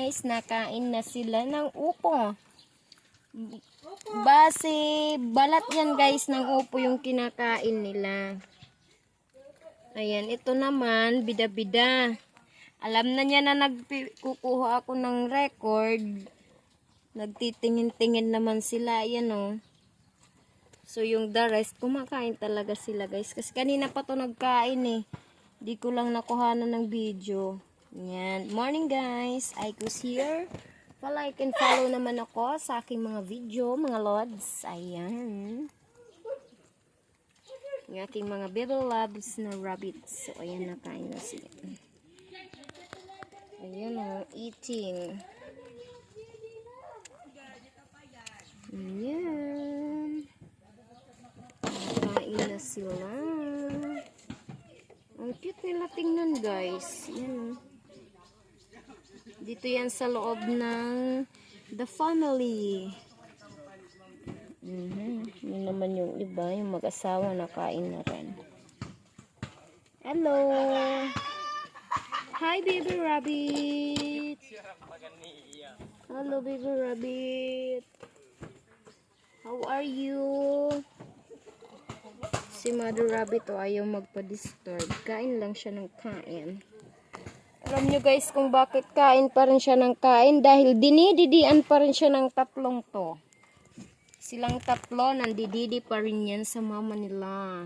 guys, nakain na sila ng upo. Base, balat yan guys ng upo yung kinakain nila. Ayan, ito naman, bida-bida. Alam na niya na nagkukuha ako ng record. Nagtitingin-tingin naman sila, ayan o. So yung the rest, kumakain talaga sila guys. Kasi kanina pa to nagkain eh. Di ko lang nakuhanan ng video. Yan. Morning guys. Aiko's here. Like and follow naman ako sa aking mga video, mga lods. Ayan. Yung aking mga baby loves na rabbits. So ayan, nakain na sila. Ayan o, eating. Ayan. Nakain na sila. Ang cute nila tingnan guys. Ayan o. Dito yan sa loob ng the family. Yun naman yung iba, yung mag-asawa na kain na rin. Hello! Hi baby rabbit! Hello baby rabbit! How are you? Si mother rabbit o ayaw magpa-disturb. Kain lang siya ng kain. Alam nyo guys kung bakit kain pa rin siya ng kain, dahil dinididian pa rin siya ng tatlong to. Silang tatlo, nandididi pa rin yan sa mama nila.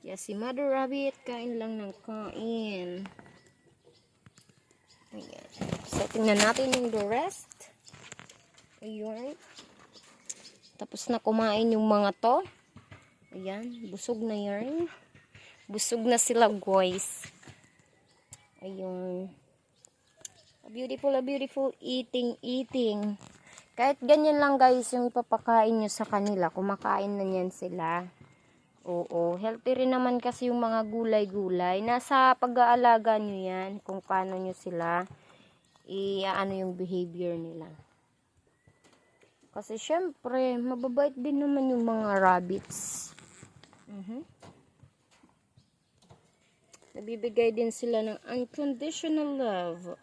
Kaya si mother rabbit, kain lang ng kain. Ayan. So, tingnan natin yung the rest. Ayan. Tapos na kumain yung mga to. Ayan, busog na yan. Busog na sila guys. Ayun. A beautiful eating. Kahit ganyan lang guys yung ipapakain nyo sa kanila. Kumakain na yan sila. Oo. Healthy rin naman kasi yung mga gulay-gulay. Nasa pag-aalaga nyo yan. Kung paano nyo sila ano yung behavior nila. Kasi syempre, mababait din naman yung mga rabbits. Nabibigay din sila ng unconditional love.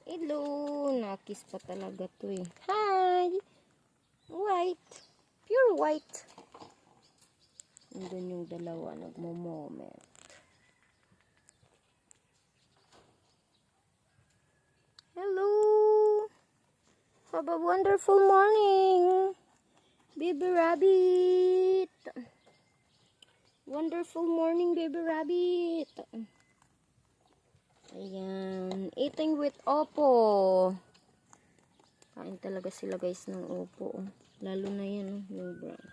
Hello! Nakis pa talaga to eh. Hi! White! Pure white! Andun yung dalawa nagmo-moment. Hello! Have a wonderful morning! Baby rabbit! Wonderful morning, baby rabbit. Ayan. Eating with Oppo. Kain talaga sila guys ng Oppo. Lalo na yan, yung brown.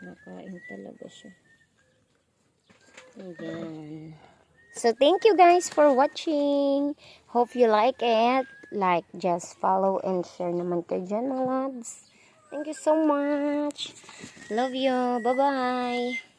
Nakain talaga siya. Ayan. So, thank you guys for watching. Hope you like it. Like, just follow and share naman kayo dyan, mga lods. Thank you so much. Love you. Bye-bye.